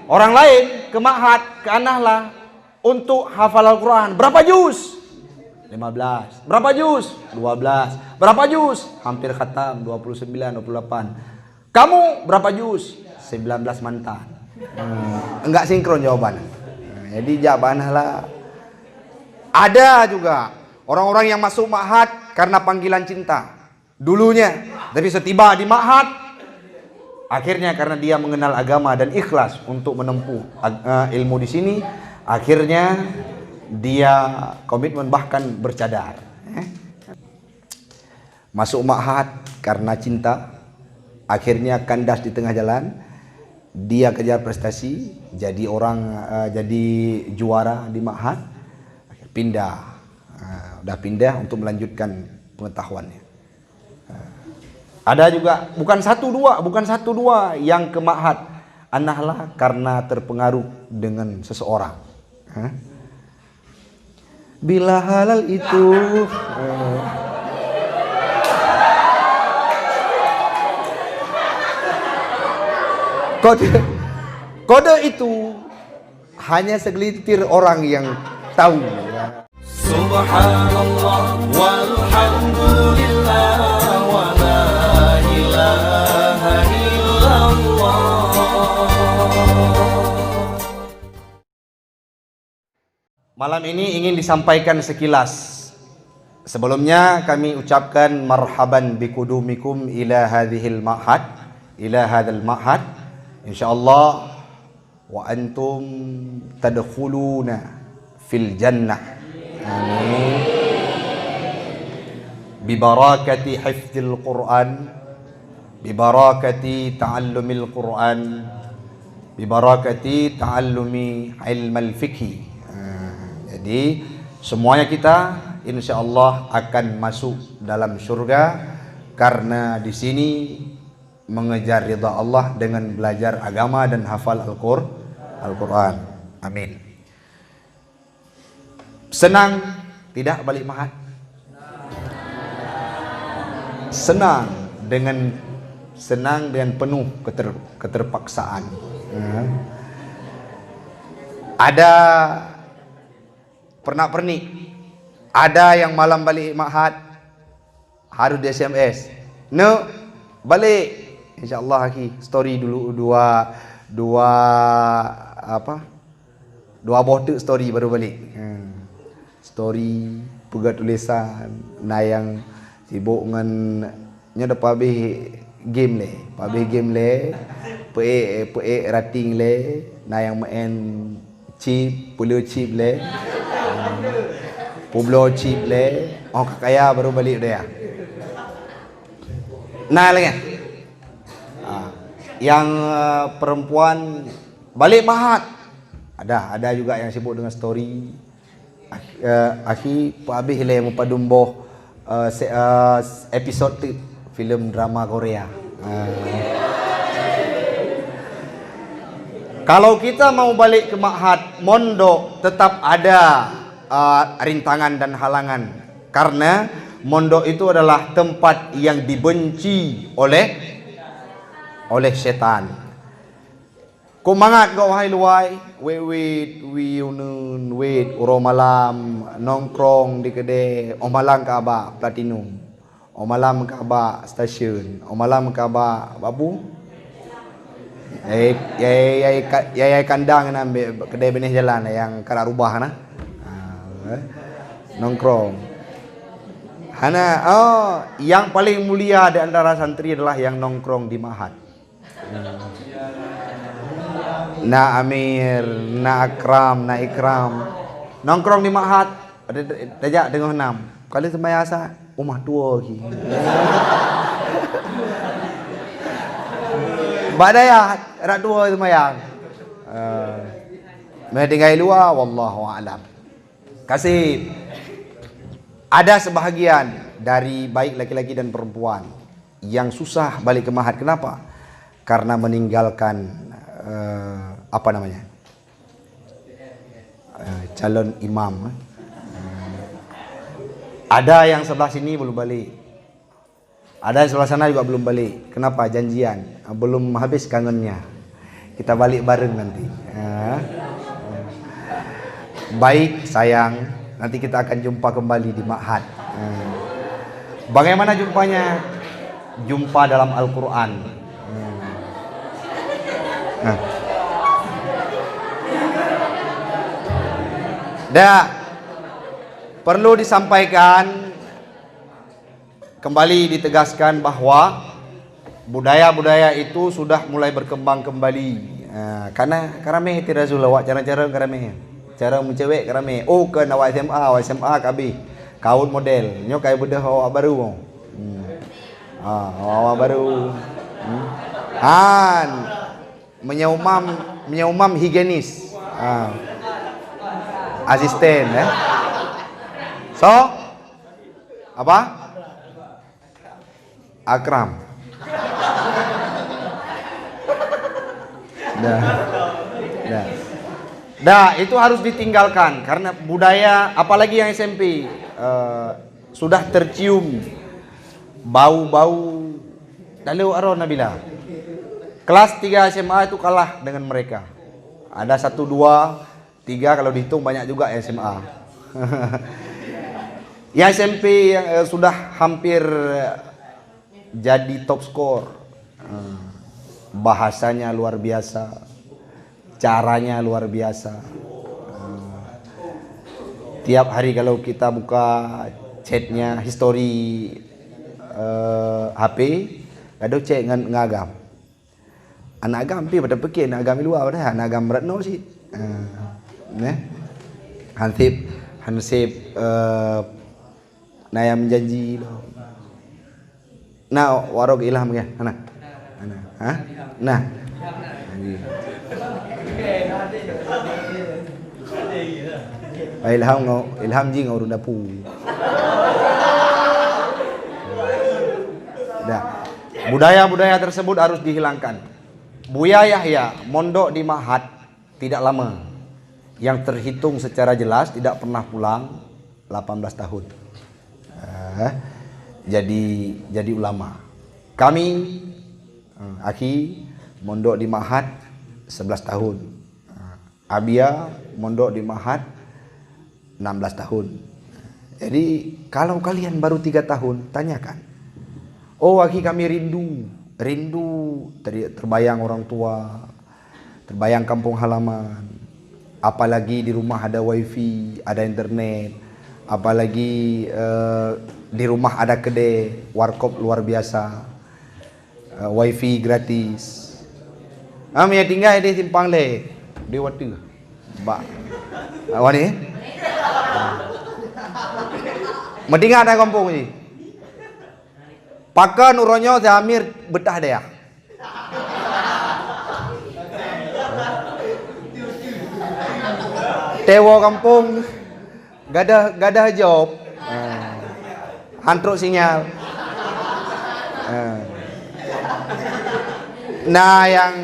Orang lain ke ma'had, ke An-Nahlah untuk hafal Al-Quran. Berapa juz? 15. Berapa juz? 12. Berapa juz? Hampir khatam, 29, 28. Kamu berapa juz? 19 mantan. Enggak sinkron jawaban. Jadi jawabanlah. Ada juga orang-orang yang masuk ma'had karena panggilan cinta dulunya, tapi setiba di ma'had akhirnya karena dia mengenal agama dan ikhlas untuk menempuh ilmu di sini, akhirnya dia komitmen bahkan bercadar. Masuk ma'had karena cinta, akhirnya kandas di tengah jalan. Dia kejar prestasi, jadi jadi juara di ma'had, pindah, udah pindah untuk melanjutkan pengetahuannya. Ada juga bukan satu dua yang ke ma'had An-Nahlah karena terpengaruh dengan seseorang. Bila halal itu kode itu hanya segelintir orang yang tahu. Subhanallah walhamdulillah wa la ilaha illallah. Malam ini ingin disampaikan sekilas. Sebelumnya kami ucapkan marhaban bikudumikum ila hadhil ma'had, ila hadzal ma'had. Insyaallah wa antum tadkhuluna fil jannah. Amin. Bibarakati hifdzil Quran, bibarakati ta'allumil Quran, bibarakati ta'allumi ilmal fikhi. Jadi semuanya kita insyaallah akan masuk dalam surga karena di sini mengejar ridha Allah dengan belajar agama dan hafal Al-Quran. Amin. Senang tidak balik ma'had? Senang dengan penuh keterpaksaan. Ada pernak-pernik. Ada yang malam balik ma'had harus di SMS. No, balik. InsyaAllah story dulu dua botek story baru balik. Story pegat tulisan nayang sibuk dengan nya dapat habis game le pe rating le nayang main chip pula chip le publo chip le kaya baru balik dia. Nah lagi yang perempuan balik ma'had ada juga yang sibuk dengan story. Pak habis le mempadumboh episod filem drama Korea. Kalau kita mau balik ke ma'had mondok tetap ada rintangan dan halangan karena mondok itu adalah tempat yang dibenci oleh setan. Kau mangat kau wahai luai, wait, uro malam nongkrong di kedai, malam ke abah platinum, malam ke abah stasiun, malam ke abah babu, kandang na kedai benih jalan yang kara rubah na, nongkrong. Hana, yang paling mulia di antara santri adalah yang nongkrong di ma'had. Na Amir, na Akram, na Ikram nongkrong di ma'had dajak tengah 6 kali sembahyang asar rumah tua lagi. Badaya rak tua sembahyang. Tinggal luar wallahu a'lam. Kasih ada sebahagian dari baik laki-laki dan perempuan yang susah balik ke ma'had. Kenapa? Karena meninggalkan calon imam. Ada yang sebelah sini belum balik, ada yang sebelah sana juga belum balik. Kenapa? Janjian belum habis kangennya. Kita balik bareng nanti. Baik sayang, nanti kita akan jumpa kembali di Ma'had. Bagaimana jumpanya? Jumpa dalam Al-Quran. Perlu disampaikan, kembali ditegaskan bahwa budaya-budaya itu sudah mulai berkembang kembali. Karena karameh tidak sulawak cara-cara karameh. Cara mencewek karameh. Oh ke awak SMA KB. Kaun model. Nyo kayak budak awak baru. Awak baru. Menyaumam higienis. Asisten ya. So apa? Akram. Itu harus ditinggalkan karena budaya, apalagi yang SMP sudah tercium bau-bau dalu aron Nabila. Kelas 3 SMA itu kalah dengan mereka. Ada 1, 2, 3 kalau dihitung banyak juga SMA. Ya SMP yang sudah hampir jadi top skor. Bahasanya luar biasa, caranya luar biasa. Tiap hari kalau kita buka chatnya, history HP, ada cek ngagam. Anak agam pi pada pekik anak agam luar pada anak agam Retno sih. Hansip nayam janji lo. Nah, warog ilham ya. Nah. Ilham ji ngau dapu. Budaya-budaya tersebut harus dihilangkan. Buya Yahya mondok di Ma'had tidak lama. Yang terhitung secara jelas tidak pernah pulang 18 tahun. Jadi ulama. Kami Aki mondok di Ma'had 11 tahun. Abia mondok di Ma'had 16 tahun. Jadi kalau kalian baru 3 tahun, tanyakan. Oh Aki kami rindu terbayang orang tua, terbayang kampung halaman. Apalagi di rumah ada wifi, ada internet. Apalagi di rumah ada kedai, warkop luar biasa, wifi gratis. Kami yang tinggal di simpang le, di waktu, awak ni? Mendingan ada kampung ni. Pakai nuronyo si Amir betah dia. Tewo kampung gada job. Hantruk sinyal. Nah yang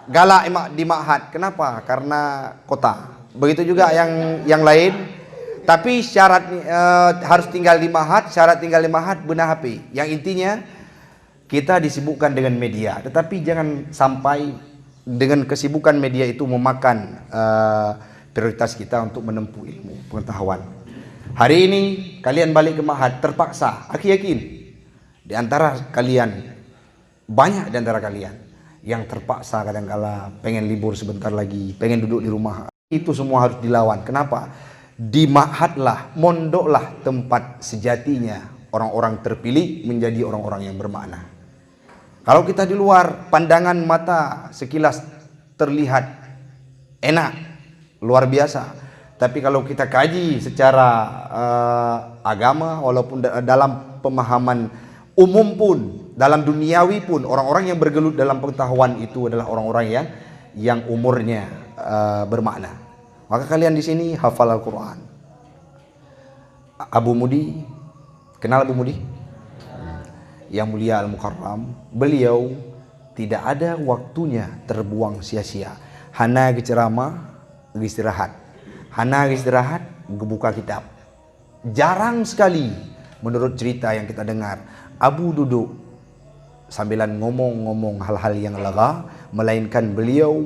galak di Ma'had. Kenapa? Karena kota. Begitu juga yang lain. Tapi syarat harus tinggal di Ma'had. Syarat tinggal di Ma'had benar HP. Yang intinya kita disibukkan dengan media. Tetapi jangan sampai dengan kesibukan media itu memakan prioritas kita untuk menempuh ilmu pengetahuan. Hari ini kalian balik ke Ma'had terpaksa. Aku yakin di antara kalian, banyak di antara kalian yang terpaksa kadang-kala pengen libur sebentar lagi, pengen duduk di rumah. Itu semua harus dilawan. Kenapa? Di Ma'had lah, mondoklah tempat sejatinya orang-orang terpilih menjadi orang-orang yang bermakna. Kalau kita di luar, pandangan mata sekilas terlihat enak, luar biasa. Tapi kalau kita kaji secara agama, walaupun dalam pemahaman umum pun, dalam duniawi pun, orang-orang yang bergelut dalam pengetahuan itu adalah orang-orang yang umurnya bermakna. Maka kalian di sini hafal Al-Quran. Abu Mudi, kenal Abu Mudi? Yang mulia Al-Mukarram, beliau tidak ada waktunya terbuang sia-sia. Hana ceramah, istirahat. Hana istirahat, buka kitab. Jarang sekali menurut cerita yang kita dengar, Abu duduk sambilan ngomong-ngomong hal-hal yang lega, melainkan beliau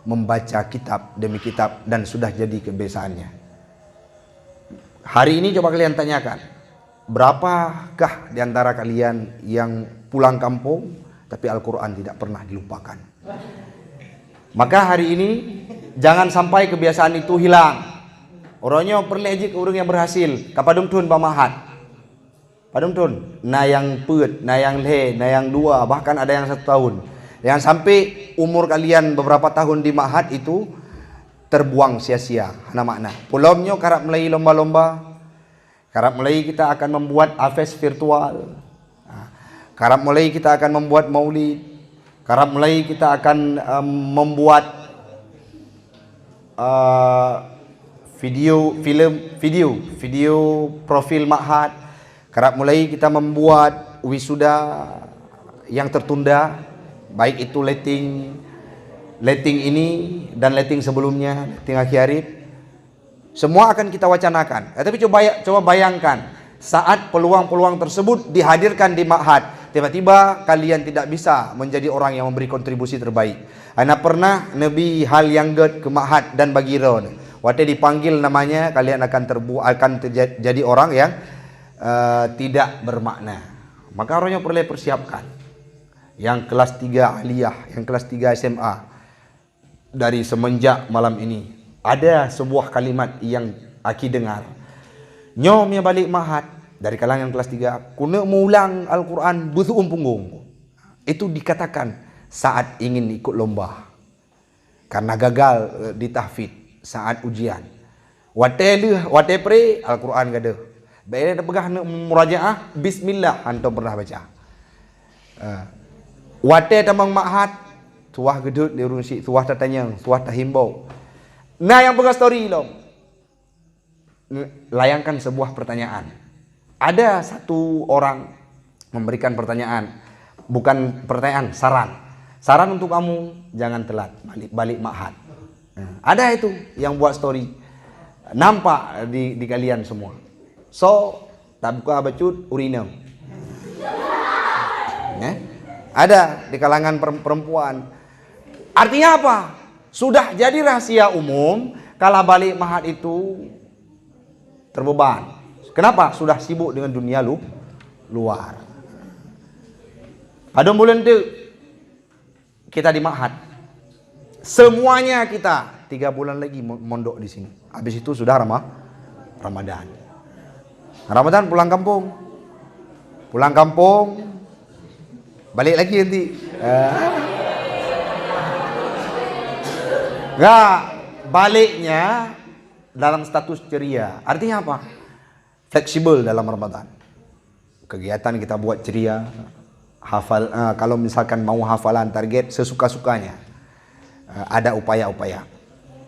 membaca kitab demi kitab dan sudah jadi kebiasaannya. Hari ini coba kalian tanyakan, berapakah di antara kalian yang pulang kampung tapi Al-Quran tidak pernah dilupakan? Maka hari ini jangan sampai kebiasaan itu hilang. Orangnya perlejik orang yang berhasil. Kapadung tun pamahat. Padung tun. Na yang put, na yang le, na yang 2, bahkan ada yang 1 tahun. Yang sampai umur kalian beberapa tahun di mahat itu terbuang sia-sia. Hana makna. Pulomnya karap mulai lomba-lomba. Karap mulai kita akan membuat AFES virtual. Karap mulai kita akan membuat maulid. Karap mulai kita akan membuat video profil ma'had. Kerap mulai kita membuat wisuda yang tertunda, baik itu letting ini dan letting sebelumnya, letting akhir. Semua akan kita wacanakan. Tapi coba bayangkan saat peluang-peluang tersebut dihadirkan di ma'had, tiba-tiba kalian tidak bisa menjadi orang yang memberi kontribusi terbaik. Ana pernah Nabi hal yang get ke ma'had dan bagiron. Waktu dipanggil namanya, kalian akan jadi orang yang tidak bermakna. Maka orangnya perlu persiapkan. Yang kelas 3 aliyah, yang kelas 3 SMA, dari semenjak malam ini ada sebuah kalimat yang aki dengar. Nyom yang balik mahat dari kalangan kelas 3, kuna mengulang Al-Quran butuh punggung. Itu dikatakan saat ingin ikut lomba karena gagal di tahfidz saat ujian. Wate pre Al-Quran gada. Baik ada pegah murajaah bismillah antum pernah baca. Wate tamang mahat tuah gedut di urunsi, tuah tatanya, tuah tahimbau. Nah yang pegah story lom. Layangkan sebuah pertanyaan. Ada satu orang memberikan pertanyaan, bukan pertanyaan, saran. Saran untuk kamu, jangan telat balik ma'had. Ada itu yang buat story. Nampak di kalian semua. So, tak buka bacut urinam. Ada di kalangan perempuan. Artinya apa? Sudah jadi rahasia umum kalau balik ma'had itu terbeban. Kenapa? Sudah sibuk dengan dunia luar. Pada bulan itu kita di ma'had. Semuanya kita 3 bulan lagi mondok di sini. Habis itu sudah Ramadan. Ramadan pulang kampung. Pulang kampung. Balik lagi nanti. Enggak, baliknya dalam status ceria. Artinya apa? Fleksibel dalam Ramadan. Kegiatan kita buat ceria. Hafal, kalau misalkan mau hafalan target sesuka-sukanya. Ada upaya-upaya.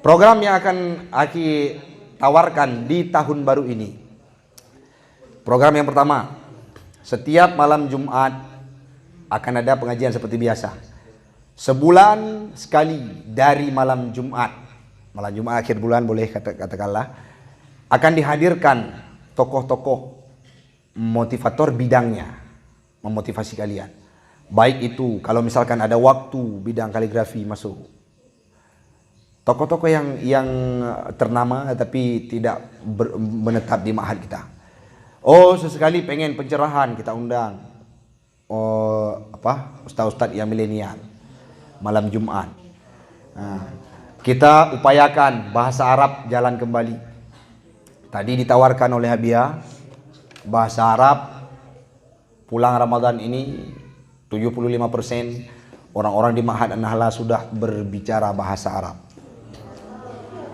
Program yang akan Aki tawarkan di tahun baru ini. Program yang pertama, setiap malam Jumat akan ada pengajian seperti biasa. Sebulan sekali dari malam Jumat akhir bulan boleh katakanlah, akan dihadirkan tokoh-tokoh motivator bidangnya, memotivasi kalian. Baik itu kalau misalkan ada waktu bidang kaligrafi masuk. Tokoh-tokoh yang ternama tapi tidak menetap di ma'had kita. Oh, sesekali pengen pencerahan, kita undang ustaz-ustaz yang milenial malam Jumat. Kita upayakan bahasa Arab jalan kembali. Tadi ditawarkan oleh Habia bahasa Arab pulang Ramadan ini 75% orang-orang di Ma'had An-Nahla sudah berbicara bahasa Arab.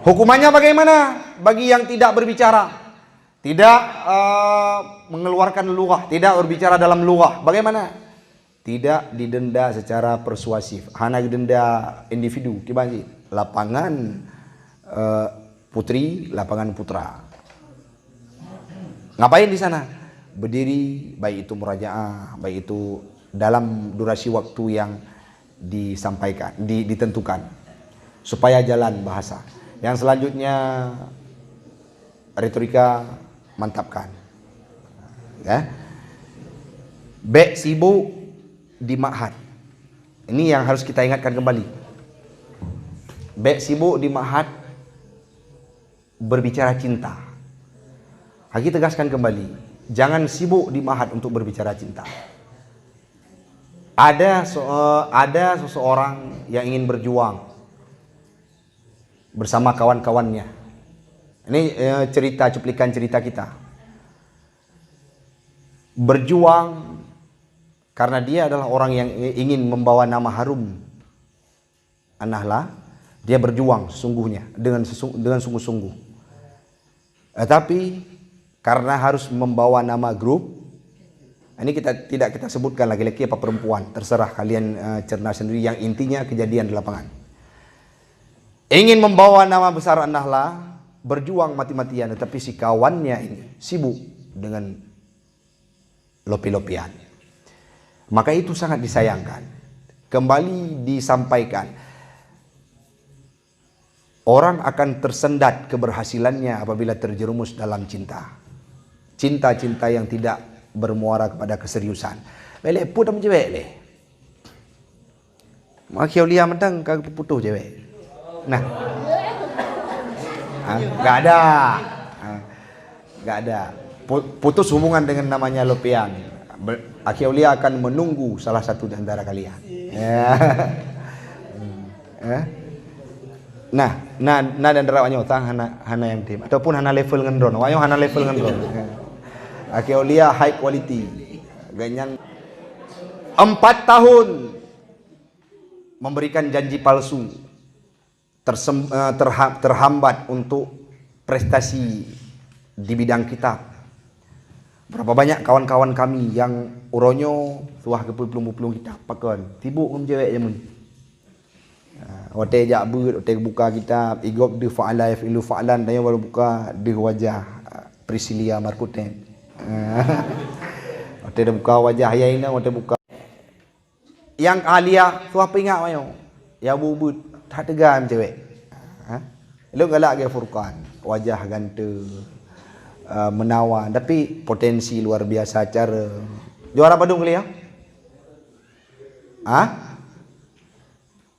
Hukumannya bagaimana bagi yang tidak berbicara? Tidak mengeluarkan lughah, tidak berbicara dalam lughah. Bagaimana? Tidak didenda secara persuasif. Hanya denda individu, kibagi. Lapangan putri, lapangan putra. Ngapain di sana? Berdiri, baik itu murajaah, baik itu dalam durasi waktu yang disampaikan, ditentukan. Supaya jalan bahasa. Yang selanjutnya retorika, mantapkan. Ya. Sibuk di ma'had. Ini yang harus kita ingatkan kembali. Baik sibuk di ma'had berbicara cinta. Lagi tegaskan kembali, jangan sibuk di ma'had untuk berbicara cinta. Ada seseorang yang ingin berjuang bersama kawan-kawannya. Ini cuplikan cerita kita. Berjuang karena dia adalah orang yang ingin membawa nama harum An-Nahlah. Dia berjuang sesungguhnya dengan sungguh-sungguh. Tapi karena harus membawa nama grup, ini tidak kita sebutkan laki-laki apa perempuan, terserah kalian cerna sendiri. Yang intinya kejadian di lapangan. Ingin membawa nama besar An-Nahlah, berjuang mati-matian, tetapi si kawannya ini sibuk dengan lopi-lopian. Maka itu sangat disayangkan. Kembali disampaikan, orang akan tersendat keberhasilannya apabila terjerumus dalam cinta. Cinta-cinta yang tidak bermuara kepada keseriusan. Belek pun macam cewek leh. Mak Aulia mentang kagak putus cewek. Nah. Enggak ada. Enggak ada. Putus hubungan dengan namanya lopian. Aki Aulia akan menunggu salah satu di antara kalian. Nah dan derawanya utang hana yang tim ataupun hana level dengan drone. Wayo hana level dengan drone. Aki Aulia high quality. Ganyan 4 tahun memberikan janji palsu, terhambat untuk prestasi di bidang kitab. Berapa banyak kawan-kawan kami yang uronyo tuah ke pelung-pelung kitab pakon tibuk dengan cewek jamun. Hotel jak but, hotel buka kitab, igop de fa'ala yafilu fa'lan, dan baru buka de wajah Priscilia Markuten. Hotel buka wajah Yaina, hotel buka. Yang Alia tuah pingat mayo. Ya bubut tak tegan cewek. Lu galak ke Furqan, wajah ganteng. Menawan, tapi potensi luar biasa cara. Juara Badung kali ya?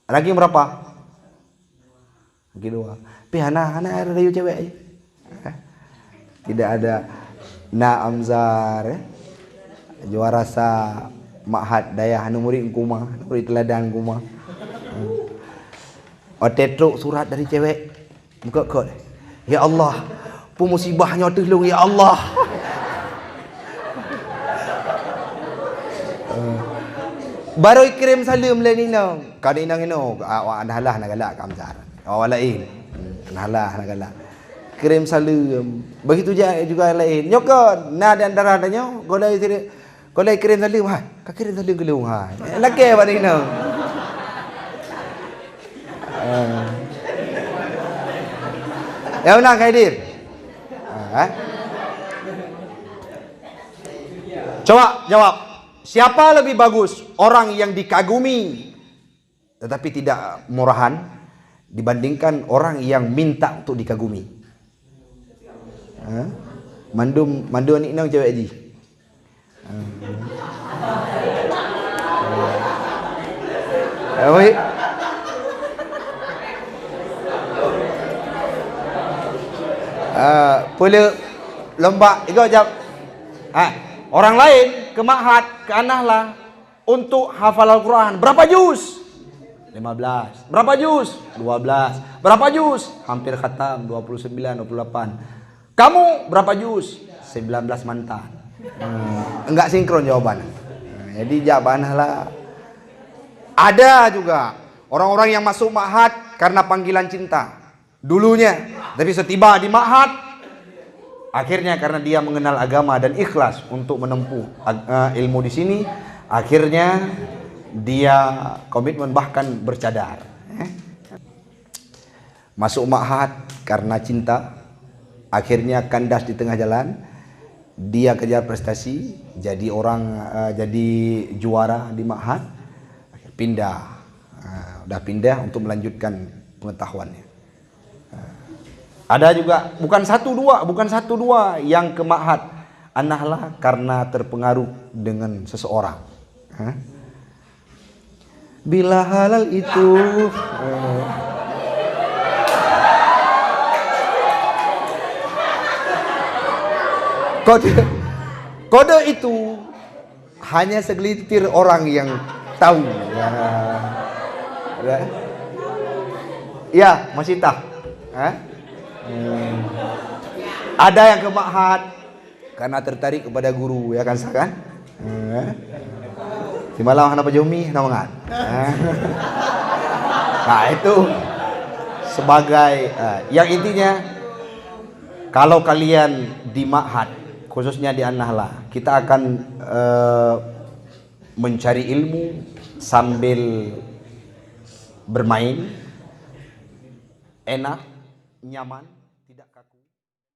Ranking berapa? Ranking 2. Tapi hana ada rayu cewek aja. Tidak ada Na Amzar juara sa ma'had daya hanu murid kumah, murid teladan kumah. Otetruk surat dari cewek. Buka kod. Ya Allah, musibahnya tolong ya Allah. Baru kirim salam le nino. Kadi nang ino awak An-Nahlah nak galak kamsar. Awak lain. An-Nahlah nak galak. Kirim salam. Begitu juga lain. Nyokon na di antara adanya golai kirim salam ha. Ka kirim salam gelung ha. Laki ba nino. Ya benar Kaidir. Coba jawab, siapa lebih bagus? Orang yang dikagumi tetapi tidak murahan dibandingkan orang yang minta untuk dikagumi. Mandu ni nang cewek ji. Pula lomba ikut jawab. Orang lain ke ma'had, ke An-Nahlah untuk hafal Al-Quran. Berapa juz? 15. Berapa juz? 12. Berapa juz? Hampir khatam, 29, 28. Kamu berapa juz? 19 mantan. Enggak sinkron jawaban. Jadi jawaban An-Nahlah. Ada juga orang-orang yang masuk ma'had karena panggilan cinta dulunya, tapi setiba di ma'had akhirnya karena dia mengenal agama dan ikhlas untuk menempuh ilmu di sini, akhirnya dia komitmen bahkan bercadar. Masuk ma'had karena cinta, akhirnya kandas di tengah jalan. Dia kejar prestasi, jadi jadi juara di ma'had, pindah, udah pindah untuk melanjutkan pengetahuannya. Ada juga bukan satu dua yang ke ma'had An-Nahlah karena terpengaruh dengan seseorang. Bila halal itu kode itu hanya segelintir orang yang tahu. Ya, masih tak? Ada yang ke ma'had karena tertarik kepada guru, ya kan kan? Di malam apa jomi namangan. Nah, itu sebagai yang intinya kalau kalian di ma'had khususnya di An-Nahlah, kita akan mencari ilmu sambil bermain, enak, nyaman.